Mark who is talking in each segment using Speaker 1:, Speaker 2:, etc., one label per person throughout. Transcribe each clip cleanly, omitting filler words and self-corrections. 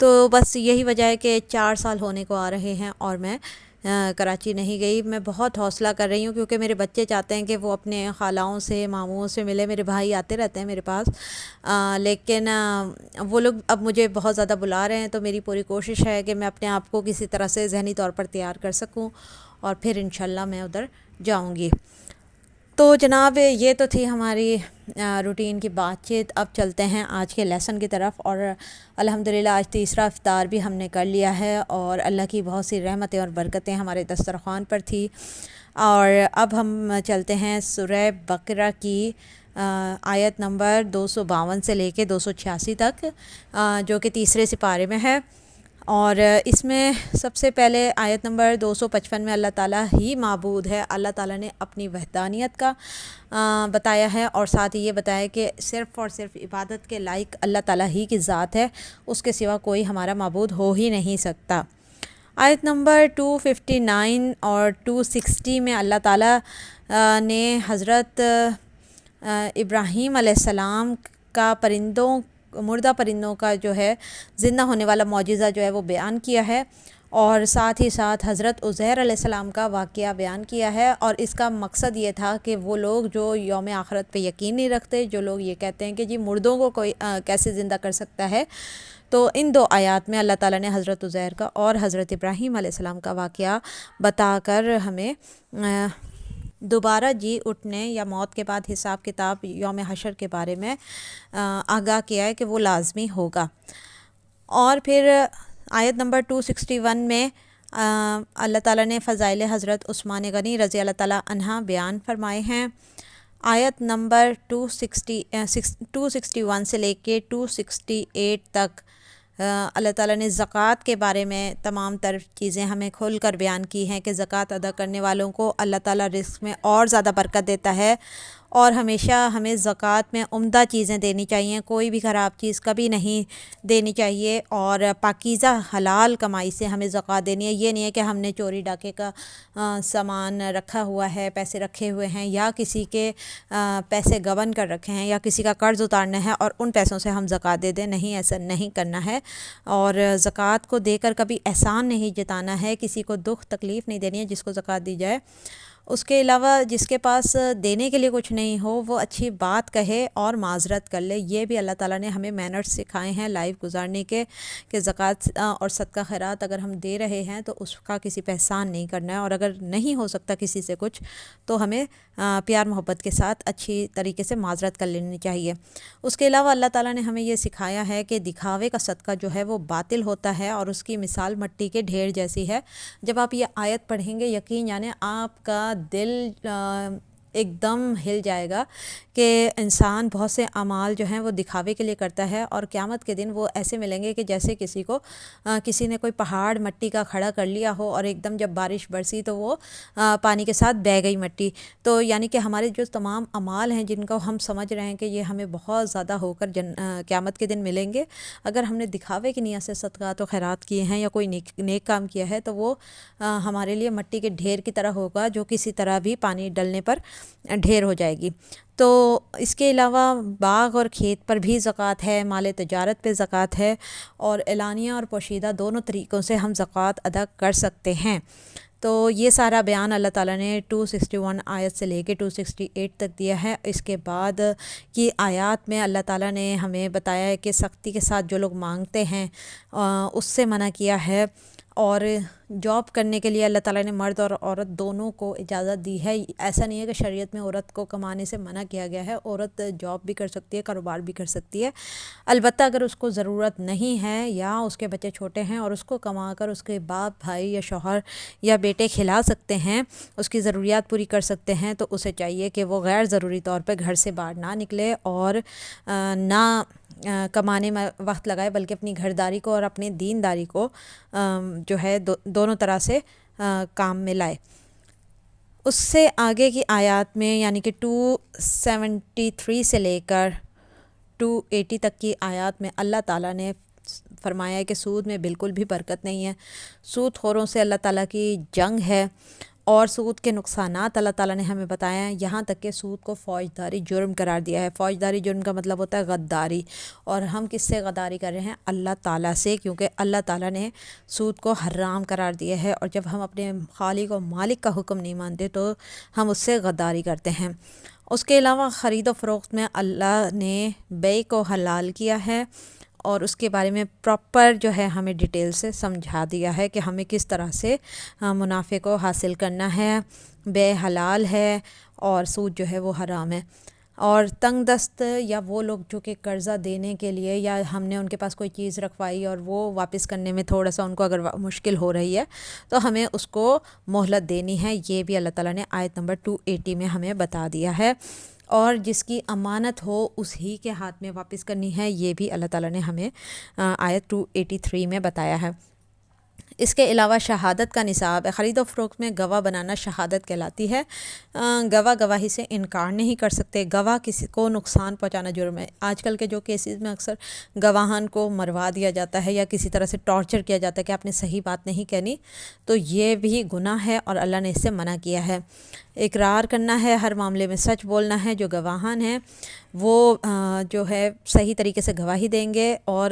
Speaker 1: تو بس یہی وجہ ہے کہ 4 سال ہونے کو آ رہے ہیں اور میں کراچی نہیں گئی۔ میں بہت حوصلہ کر رہی ہوں کیونکہ میرے بچے چاہتے ہیں کہ وہ اپنے خالاؤں سے ماموں سے ملے، میرے بھائی آتے رہتے ہیں میرے پاس، لیکن وہ لوگ اب مجھے بہت زیادہ بلا رہے ہیں، تو میری پوری کوشش ہے کہ میں اپنے آپ کو کسی طرح سے ذہنی طور پر تیار کر سکوں اور پھر انشاءاللہ میں ادھر جاؤں گی۔ تو جناب یہ تو تھی ہماری روٹین کی بات چیت۔ اب چلتے ہیں آج کے لیسن کی طرف، اور الحمدللہ آج تیسرا افطار بھی ہم نے کر لیا ہے اور اللہ کی بہت سی رحمتیں اور برکتیں ہمارے دسترخوان پر تھی۔ اور اب ہم چلتے ہیں سورہ بقرہ کی آیت نمبر 252 سے لے کے 286 تک، جو کہ تیسرے سپارے میں ہے۔ اور اس میں سب سے پہلے آیت نمبر 255 میں اللہ تعالیٰ ہی معبود ہے، اللہ تعالیٰ نے اپنی وحدانیت کا بتایا ہے، اور ساتھ ہی یہ بتایا کہ صرف اور صرف عبادت کے لائق اللہ تعالیٰ ہی کی ذات ہے، اس کے سوا کوئی ہمارا معبود ہو ہی نہیں سکتا۔ آیت نمبر 259 اور 260 میں اللہ تعالیٰ نے حضرت ابراہیم علیہ السلام کا مردہ پرندوں کا جو ہے زندہ ہونے والا معجزہ جو ہے وہ بیان کیا ہے، اور ساتھ ہی ساتھ حضرت عزیر علیہ السلام کا واقعہ بیان کیا ہے۔ اور اس کا مقصد یہ تھا کہ وہ لوگ جو یوم آخرت پہ یقین نہیں رکھتے، جو لوگ یہ کہتے ہیں کہ جی مردوں کو کوئی کیسے زندہ کر سکتا ہے، تو ان 2 آیات میں اللہ تعالیٰ نے حضرت عزیر کا اور حضرت ابراہیم علیہ السلام کا واقعہ بتا کر ہمیں دوبارہ جی اٹھنے یا موت کے بعد حساب کتاب یوم حشر کے بارے میں آگاہ کیا ہے کہ وہ لازمی ہوگا۔ اور پھر آیت نمبر 261 میں اللہ تعالیٰ نے فضائل حضرت عثمان غنی رضی اللہ تعالیٰ عنہ بیان فرمائے ہیں۔ آیت نمبر 261 سے لے کے 268 تک اللہ تعالیٰ نے زکوٰۃ کے بارے میں تمام تر چیزیں ہمیں کھول کر بیان کی ہیں کہ زکوٰۃ ادا کرنے والوں کو اللہ تعالیٰ رزق میں اور زیادہ برکت دیتا ہے، اور ہمیشہ ہمیں زکوٰۃ میں عمدہ چیزیں دینی چاہیے، کوئی بھی خراب چیز کبھی نہیں دینی چاہیے، اور پاکیزہ حلال کمائی سے ہمیں زکوٰۃ دینی ہے۔ یہ نہیں ہے کہ ہم نے چوری ڈاکے کا سامان رکھا ہوا ہے، پیسے رکھے ہوئے ہیں، یا کسی کے پیسے گبن کر رکھے ہیں، یا کسی کا قرض اتارنا ہے اور ان پیسوں سے ہم زکوٰۃ دے دیں، نہیں، ایسا نہیں کرنا ہے۔ اور زکوٰۃ کو دے کر کبھی احسان نہیں جتانا ہے، کسی کو دکھ تکلیف نہیں دینی ہے جس کو زکوٰۃ دی جائے۔ اس کے علاوہ جس کے پاس دینے کے لیے کچھ نہیں ہو وہ اچھی بات کہے اور معذرت کر لے۔ یہ بھی اللہ تعالیٰ نے ہمیں مینرز سکھائے ہیں لائف گزارنے کے، کہ زکوٰۃ اور صدقہ خیرات اگر ہم دے رہے ہیں تو اس کا کسی پہ احسان نہیں کرنا ہے، اور اگر نہیں ہو سکتا کسی سے کچھ تو ہمیں پیار محبت کے ساتھ اچھی طریقے سے معذرت کر لینی چاہیے۔ اس کے علاوہ اللہ تعالیٰ نے ہمیں یہ سکھایا ہے کہ دکھاوے کا صدقہ جو ہے وہ باطل ہوتا ہے، اور اس کی مثال مٹی کے ڈھیر جیسی ہے۔ جب آپ یہ آیت پڑھیں گے یقین جانے آپ کا دل ایک دم ہل جائے گا کہ انسان بہت سے اعمال جو ہیں وہ دکھاوے کے لیے کرتا ہے، اور قیامت کے دن وہ ایسے ملیں گے کہ جیسے کسی نے کوئی پہاڑ مٹی کا کھڑا کر لیا ہو، اور ایک دم جب بارش برسی تو وہ پانی کے ساتھ بہہ گئی مٹی۔ تو یعنی کہ ہمارے جو تمام اعمال ہیں جن کو ہم سمجھ رہے ہیں کہ یہ ہمیں بہت زیادہ ہو کر قیامت کے دن ملیں گے، اگر ہم نے دکھاوے کی نیت سے صدقات و خیرات کیے ہیں یا کوئی نیک کام کیا ہے تو وہ ہمارے لیے مٹی کے ڈھیر کی طرح ہوگا، جو کسی طرح بھی پانی ڈلنے پر ڈھیر ہو جائے گی۔ تو اس کے علاوہ باغ اور کھیت پر بھی زکوٰۃ ہے، مال تجارت پہ زکوٰۃ ہے، اور اعلانیہ اور پوشیدہ دونوں طریقوں سے ہم زکوٰۃ ادا کر سکتے ہیں۔ تو یہ سارا بیان اللہ تعالیٰ نے 261 آیت سے لے کے 268 تک دیا ہے۔ اس کے بعد کی آیات میں اللہ تعالیٰ نے ہمیں بتایا ہے کہ سختی کے ساتھ جو لوگ مانگتے ہیں اس سے منع کیا ہے، اور جاب کرنے کے لیے اللہ تعالیٰ نے مرد اور عورت دونوں کو اجازت دی ہے۔ ایسا نہیں ہے کہ شریعت میں عورت کو کمانے سے منع کیا گیا ہے، عورت جاب بھی کر سکتی ہے، کاروبار بھی کر سکتی ہے، البتہ اگر اس کو ضرورت نہیں ہے یا اس کے بچے چھوٹے ہیں اور اس کو کما کر اس کے باپ، بھائی یا شوہر یا بیٹے کھلا سکتے ہیں، اس کی ضروریات پوری کر سکتے ہیں، تو اسے چاہیے کہ وہ غیر ضروری طور پہ گھر سے باہر نہ نکلے اور نہ کمانے میں وقت لگائے، بلکہ اپنی گھرداری کو اور اپنی دینداری کو جو ہے دونوں طرح سے کام میں لائے۔ اس سے آگے کی آیات میں یعنی کہ 273 سے لے کر 280 تک کی آیات میں اللہ تعالیٰ نے فرمایا ہے کہ سود میں بالکل بھی برکت نہیں ہے، سود خوروں سے اللہ تعالیٰ کی جنگ ہے، اور سود کے نقصانات اللہ تعالیٰ نے ہمیں بتایا ہیں، یہاں تک کہ سود کو فوجداری جرم قرار دیا ہے۔ فوجداری جرم کا مطلب ہوتا ہے غداری، اور ہم کس سے غداری کر رہے ہیں؟ اللہ تعالیٰ سے، کیونکہ اللہ تعالیٰ نے سود کو حرام قرار دیا ہے، اور جب ہم اپنے خالق و مالک کا حکم نہیں مانتے تو ہم اس سے غداری کرتے ہیں۔ اس کے علاوہ خرید و فروخت میں اللہ نے بیع کو حلال کیا ہے، اور اس کے بارے میں پراپر جو ہے ہمیں ڈیٹیل سے سمجھا دیا ہے کہ ہمیں کس طرح سے منافع کو حاصل کرنا ہے۔ بیع حلال ہے اور سود جو ہے وہ حرام ہے۔ اور تنگ دست یا وہ لوگ جو کہ قرضہ دینے کے لیے، یا ہم نے ان کے پاس کوئی چیز رکھوائی اور وہ واپس کرنے میں تھوڑا سا ان کو اگر مشکل ہو رہی ہے تو ہمیں اس کو مہلت دینی ہے، یہ بھی اللہ تعالیٰ نے آیت نمبر 280 میں ہمیں بتا دیا ہے۔ اور جس کی امانت ہو اسی کے ہاتھ میں واپس کرنی ہے، یہ بھی اللہ تعالیٰ نے ہمیں آیت 283 میں بتایا ہے۔ اس کے علاوہ شہادت کا نصاب ہے۔ خرید و فروخت میں گواہ بنانا شہادت کہلاتی ہے۔ گواہ گواہی سے انکار نہیں کر سکتے۔ گواہ کسی کو نقصان پہنچانا جرم ہے۔ آج کل کے جو کیسز میں اکثر گواہان کو مروا دیا جاتا ہے یا کسی طرح سے ٹارچر کیا جاتا ہے کہ آپ نے صحیح بات نہیں کہنی، تو یہ بھی گناہ ہے اور اللہ نے اس سے منع کیا ہے۔ اقرار کرنا ہے، ہر معاملے میں سچ بولنا ہے۔ جو گواہان ہیں وہ جو ہے صحیح طریقے سے گواہی دیں گے، اور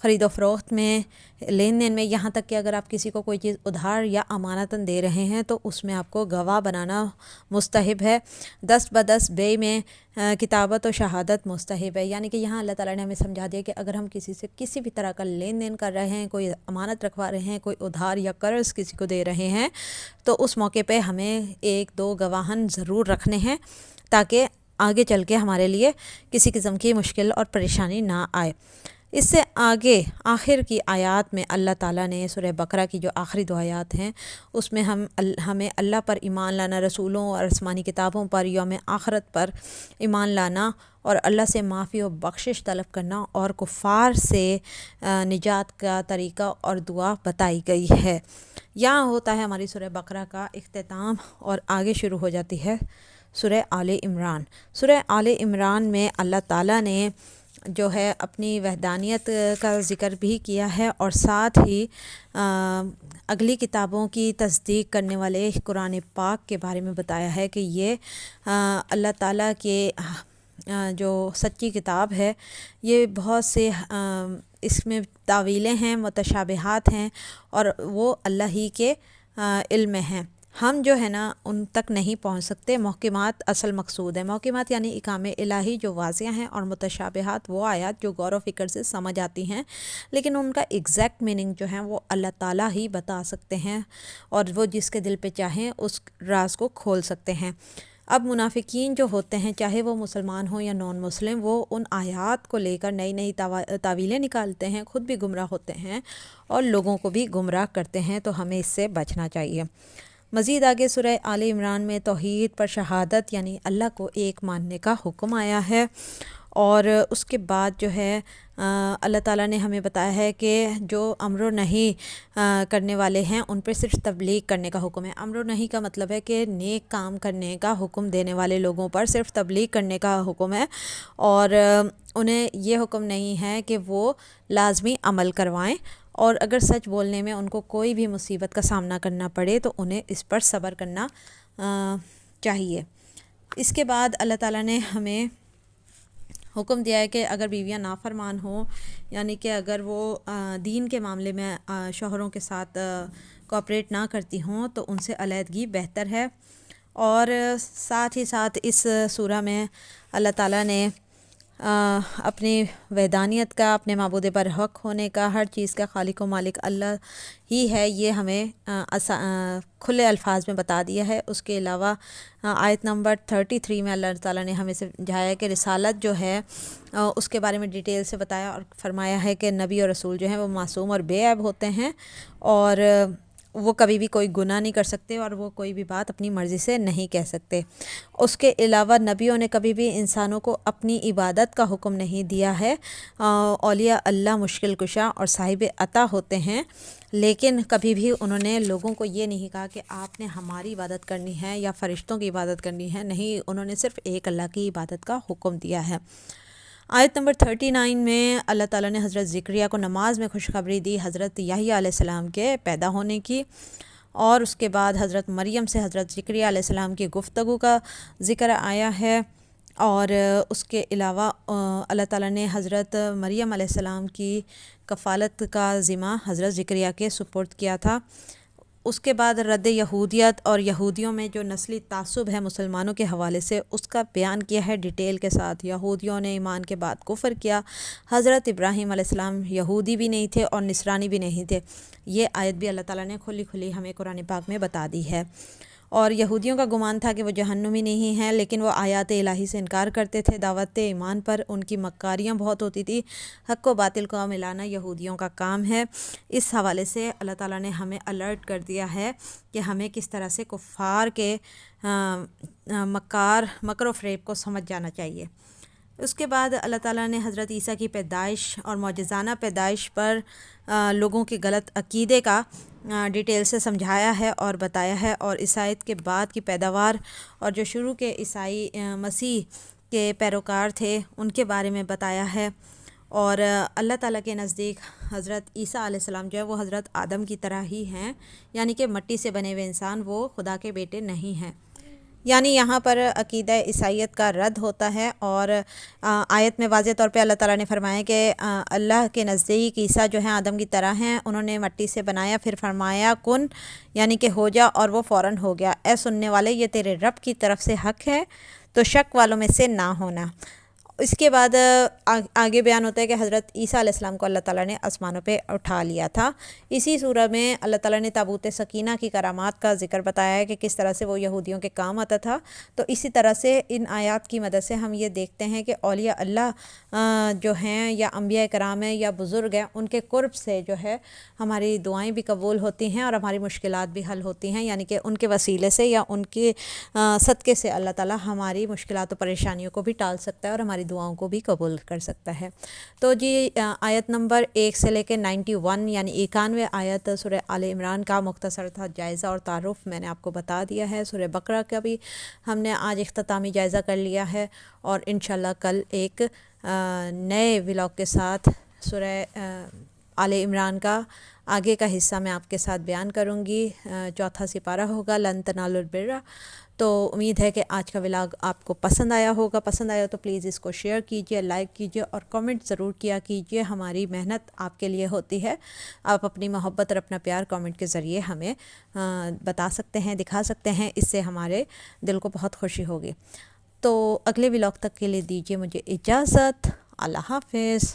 Speaker 1: خرید و فروخت میں، لین دین میں، یہاں تک کہ اگر آپ کسی کو کوئی چیز ادھار یا امانتاً دے رہے ہیں تو اس میں آپ کو گواہ بنانا مستحب ہے۔ دست بدست بیع میں کتابت و شہادت مستحب ہے، یعنی کہ یہاں اللہ تعالیٰ نے ہمیں سمجھا دیا کہ اگر ہم کسی سے کسی بھی طرح کا لین دین کر رہے ہیں، کوئی امانت رکھوا رہے ہیں، کوئی ادھار یا قرض کسی کو دے رہے ہیں، تو اس موقع پہ ہمیں 1-2 گواہن ضرور رکھنے ہیں تاکہ آگے چل کے ہمارے لیے کسی قسم کی مشکل اور پریشانی نہ آئے۔ اس سے آگے آخر کی آیات میں اللہ تعالیٰ نے سورہ بقرہ کی جو آخری 2 آیات ہیں اس میں ہمیں اللہ پر ایمان لانا، رسولوں اور آسمانی کتابوں پر، یوم آخرت پر ایمان لانا، اور اللہ سے معافی و بخشش طلب کرنا، اور کفار سے نجات کا طریقہ اور دعا بتائی گئی ہے۔ یہاں ہوتا ہے ہماری سورہ بقرہ کا اختتام، اور آگے شروع ہو جاتی ہے سورہ آل عمران۔ سورہ آل عمران میں اللہ تعالیٰ نے جو ہے اپنی وحدانیت کا ذکر بھی کیا ہے، اور ساتھ ہی اگلی کتابوں کی تصدیق کرنے والے قرآن پاک کے بارے میں بتایا ہے کہ یہ اللہ تعالیٰ کے جو سچی کتاب ہے، یہ بہت سے اس میں تاویلیں ہیں، متشابہات ہیں، اور وہ اللہ ہی کے علم میں ہیں۔ ہم جو ہے نا ان تک نہیں پہنچ سکتے۔ محکمات اصل مقصود ہے۔ محکمات یعنی احکام الہی جو واضح ہیں، اور متشابہات وہ آیات جو غور و فکر سے سمجھ آتی ہیں، لیکن ان کا ایگزیکٹ میننگ جو ہے وہ اللہ تعالیٰ ہی بتا سکتے ہیں، اور وہ جس کے دل پہ چاہیں اس راز کو کھول سکتے ہیں۔ اب منافقین جو ہوتے ہیں، چاہے وہ مسلمان ہوں یا نان مسلم، وہ ان آیات کو لے کر نئی نئی تعویلیں نکالتے ہیں، خود بھی گمراہ ہوتے ہیں اور لوگوں کو بھی گمراہ کرتے ہیں، تو ہمیں اس سے بچنا چاہیے۔ مزید آگے سورہ آل عمران میں توحید پر شہادت یعنی اللہ کو ایک ماننے کا حکم آیا ہے، اور اس کے بعد جو ہے اللہ تعالیٰ نے ہمیں بتایا ہے کہ جو امر و نہی کرنے والے ہیں ان پہ صرف تبلیغ کرنے کا حکم ہے۔ امر و نہی کا مطلب ہے کہ نیک کام کرنے کا حکم دینے والے لوگوں پر صرف تبلیغ کرنے کا حکم ہے، اور انہیں یہ حکم نہیں ہے کہ وہ لازمی عمل کروائیں، اور اگر سچ بولنے میں ان کو کوئی بھی مصیبت کا سامنا کرنا پڑے تو انہیں اس پر صبر کرنا چاہیے۔ اس کے بعد اللہ تعالیٰ نے ہمیں حکم دیا ہے کہ اگر بیویاں نافرمان ہوں، یعنی کہ اگر وہ دین کے معاملے میں شوہروں کے ساتھ کوآپریٹ نہ کرتی ہوں تو ان سے علیحدگی بہتر ہے۔ اور ساتھ ہی ساتھ اس سورہ میں اللہ تعالیٰ نے اپنی وحدانیت کا، اپنے معبود برحق ہونے کا، ہر چیز کا خالق و مالک اللہ ہی ہے، یہ ہمیں کھلے الفاظ میں بتا دیا ہے۔ اس کے علاوہ آیت نمبر 33 میں اللہ تعالیٰ نے ہمیں سمجھایا کہ رسالت جو ہے اس کے بارے میں ڈیٹیل سے بتایا، اور فرمایا ہے کہ نبی اور رسول جو ہیں وہ معصوم اور بے عیب ہوتے ہیں، اور وہ کبھی بھی کوئی گناہ نہیں کر سکتے، اور وہ کوئی بھی بات اپنی مرضی سے نہیں کہہ سکتے۔ اس کے علاوہ نبیوں نے کبھی بھی انسانوں کو اپنی عبادت کا حکم نہیں دیا ہے۔ اولیاء اللہ مشکل کشا اور صاحب عطا ہوتے ہیں، لیکن کبھی بھی انہوں نے لوگوں کو یہ نہیں کہا کہ آپ نے ہماری عبادت کرنی ہے یا فرشتوں کی عبادت کرنی ہے، نہیں، انہوں نے صرف ایک اللہ کی عبادت کا حکم دیا ہے۔ آیت نمبر 39 میں اللہ تعالیٰ نے حضرت زکریا کو نماز میں خوشخبری دی حضرت یحییٰ علیہ السلام کے پیدا ہونے کی، اور اس کے بعد حضرت مریم سے حضرت زکریا علیہ السلام کی گفتگو کا ذکر آیا ہے، اور اس کے علاوہ اللہ تعالیٰ نے حضرت مریم علیہ السلام کی کفالت کا ذمہ حضرت زکریا کے سپرد کیا تھا۔ اس کے بعد رد یہودیت اور یہودیوں میں جو نسلی تعصب ہے مسلمانوں کے حوالے سے، اس کا بیان کیا ہے ڈیٹیل کے ساتھ۔ یہودیوں نے ایمان کے بعد کفر کیا، حضرت ابراہیم علیہ السلام یہودی بھی نہیں تھے اور نصرانی بھی نہیں تھے، یہ آیت بھی اللہ تعالیٰ نے کھلی کھلی ہمیں قرآن پاک میں بتا دی ہے۔ اور یہودیوں کا گمان تھا کہ وہ جہنمی نہیں ہیں، لیکن وہ آیات الہی سے انکار کرتے تھے، دعوت ایمان پر ان کی مکاریاں بہت ہوتی تھی۔ حق و باطل کو ملانا یہودیوں کا کام ہے۔ اس حوالے سے اللہ تعالیٰ نے ہمیں الرٹ کر دیا ہے کہ ہمیں کس طرح سے کفار کے مکر و فریب کو سمجھ جانا چاہیے۔ اس کے بعد اللہ تعالیٰ نے حضرت عیسیٰ کی پیدائش اور معجزانہ پیدائش پر لوگوں کے غلط عقیدے کا ڈیٹیل سے سمجھایا ہے اور بتایا ہے، اور عیسائیت کے بعد کی پیداوار اور جو شروع کے عیسائی مسیح کے پیروکار تھے ان کے بارے میں بتایا ہے۔ اور اللہ تعالیٰ کے نزدیک حضرت عیسیٰ علیہ السلام جو ہے وہ حضرت آدم کی طرح ہی ہیں، یعنی کہ مٹی سے بنے ہوئے انسان، وہ خدا کے بیٹے نہیں ہیں۔ یعنی یہاں پر عقیدہ عیسائیت کا رد ہوتا ہے، اور آیت میں واضح طور پہ اللہ تعالیٰ نے فرمایا کہ اللہ کے نزدیک عیسیٰ جو ہیں آدم کی طرح ہیں، انہوں نے مٹی سے بنایا، پھر فرمایا کن، یعنی کہ ہو جا، اور وہ فوراً ہو گیا۔ اے سننے والے، یہ تیرے رب کی طرف سے حق ہے، تو شک والوں میں سے نہ ہونا۔ اس کے بعد آگے بیان ہوتا ہے کہ حضرت عیسیٰ علیہ السلام کو اللہ تعالیٰ نے آسمانوں پہ اٹھا لیا تھا۔ اسی سورہ میں اللہ تعالیٰ نے تابوت سکینہ کی کرامات کا ذکر بتایا ہے کہ کس طرح سے وہ یہودیوں کے کام آتا تھا۔ تو اسی طرح سے ان آیات کی مدد سے ہم یہ دیکھتے ہیں کہ اولیاء اللہ جو ہیں، یا انبیاء کرام ہیں، یا بزرگ ہیں، ان کے قرب سے جو ہے ہماری دعائیں بھی قبول ہوتی ہیں اور ہماری مشکلات بھی حل ہوتی ہیں، یعنی کہ ان کے وسیلے سے یا ان کے صدقے سے اللہ تعالیٰ ہماری مشکلات و پریشانیوں کو بھی ٹال سکتا ہے اور ہماری دعاؤں کو بھی قبول کر سکتا ہے۔ تو جی آیت نمبر 1 سے لے کے 91 یعنی 91 آیت سورہ آل عمران کا مختصر تھا جائزہ اور تعارف میں نے آپ کو بتا دیا ہے۔ سورہ بقرہ کا بھی ہم نے آج اختتامی جائزہ کر لیا ہے، اور انشاءاللہ کل ایک نئے ولاگ کے ساتھ سورہ آل عمران کا آگے کا حصہ میں آپ کے ساتھ بیان کروں گی۔ 4واں سپارہ ہوگا لن تنالوا البر۔ تو امید ہے کہ آج کا ولاگ آپ کو پسند آیا ہوگا۔ پسند آیا تو پلیز اس کو شیئر کیجئے، لائک کیجئے، اور کامنٹ ضرور کیا کیجئے۔ ہماری محنت آپ کے لیے ہوتی ہے۔ آپ اپنی محبت اور اپنا پیار کامنٹ کے ذریعے ہمیں بتا سکتے ہیں، دکھا سکتے ہیں، اس سے ہمارے دل کو بہت خوشی ہوگی۔ تو اگلے ولاگ تک کے لیے دیجئے مجھے اجازت۔ اللہ حافظ۔